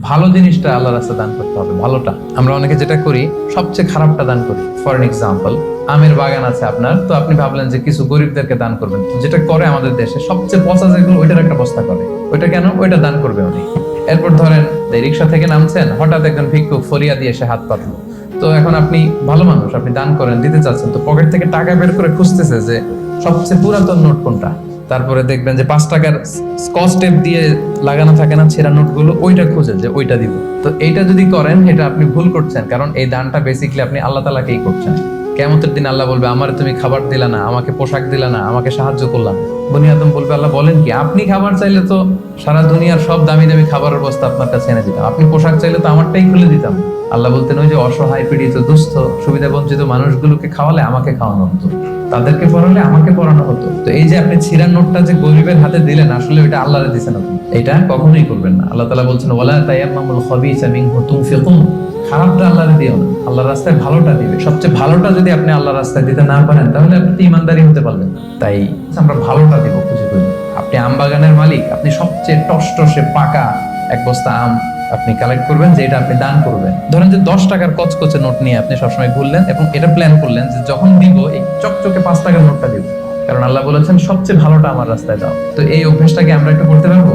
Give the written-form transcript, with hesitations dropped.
ভালো জিনিসটা আল্লাহর রাস্তায় দান করতে হবে, ভালোটা। আমরা অনেকে যেটা করি, সবচেয়ে খারাপটা দান করি। ফর এক্সাম্পল, আমের বাগান আছে আপনার, তো আপনি ভাবলেন যে কিছু গরিবদেরকে দান করবেন। যেটা করে আমাদের দেশে সবচেয়ে পচা যেগুলো, ওইটার একটা বস্তা করে। ওইটা কেন? ওইটা দান করবে উনি। এরপর ধরেন রিক্সা থেকে নামছেন, হঠাৎ একজন ভিক্ষুক ফরিয়া দিয়ে এসে হাত পাতলো। তো এখন আপনি ভালো মানুষ, আপনি দান করেন, দিতে চাচ্ছেন, তো পকেট থেকে টাকা বের করে খুঁজতেছে যে সবচেয়ে পুরাতন নোট কোনটা। তারপরে দেখবেন যে 5 টাকার স্কচ টেপ দিয়ে লাগানো থাকে না ছেঁড়া নোটগুলো, ওইটা খুঁজে যে ওইটা দিব। তো এইটা যদি করেন, এটা আপনি ভুল করছেন, কারণ এই দানটা বেসিক্যালি আপনি আল্লাহ তাআলাকেই করছেন। কিয়ামতের দিন আল্লাহ বলবে, আমারে তুমি খাবার দিলা না, আমাকে পোশাক দিলা না, আমাকে সাহায্য করলাম। বনি আদম বলবে, আল্লাহ বলেন কি? আপনি খাবার চাইলে তো সারা দুনিয়ার সব দামি দামি খাবারের বস্তা আপনার কাছে এনে দিতাম, আপনি পোশাক চাইলে তো আমারটাই খুলে দিতাম। আল্লাহ বলতেন, ওই যে অসহায় পীড়িত দুস্থ সুবিধা বঞ্চিত মানুষগুলোকে খাওয়ালে আমাকে খাওয়ানো হতো, তাদেরকে পড়ালে আমাকে পড়ানো হতো। তো এই যে আপনি ছিঁড়া নোটটা যে গরিবের হাতে দিলেন, আসলে ওইটা আল্লাহরে দিছেন আপনি, এটা কখনোই করবেন না। আল্লাহ তাআলা বলছেন, ওয়ালা তায়াম্মামুল খাবিসা মিনহু তুনফিকুন, খারাপটা আল্লাহরে দিও না, আল্লাহর রাস্তায় ভালোটা দিবে। সবচেয়ে ভালোটা যদি আপনি আল্লাহর রাস্তায় দিতে না পারেন, তাহলে আপনি ইমানদারি হতে পারবেন না। তাই আমরা ভালোটা দিব খুঁজে খুঁজে। আপনি আম বাগানের মালিক, আপনি সবচেয়ে টসটসে পাকা এক বস্তা আম আপনি কালেক্ট করবেন, যে এটা আপনি দান করবেন। ধরেন যে 10 টাকার কচকচে নোট নিয়ে আপনি সবসময় ঘুরলেন এবং এটা প্ল্যান করলেন যে যখন দিব এই চকচকে 5 টাকার নোটটা দিব, কারণ আল্লাহ বলেছেন সবচেয়ে ভালোটা আমার রাস্তায় দাও। তো এই অভ্যেসটাকে আমরা একটু করতে পারবো।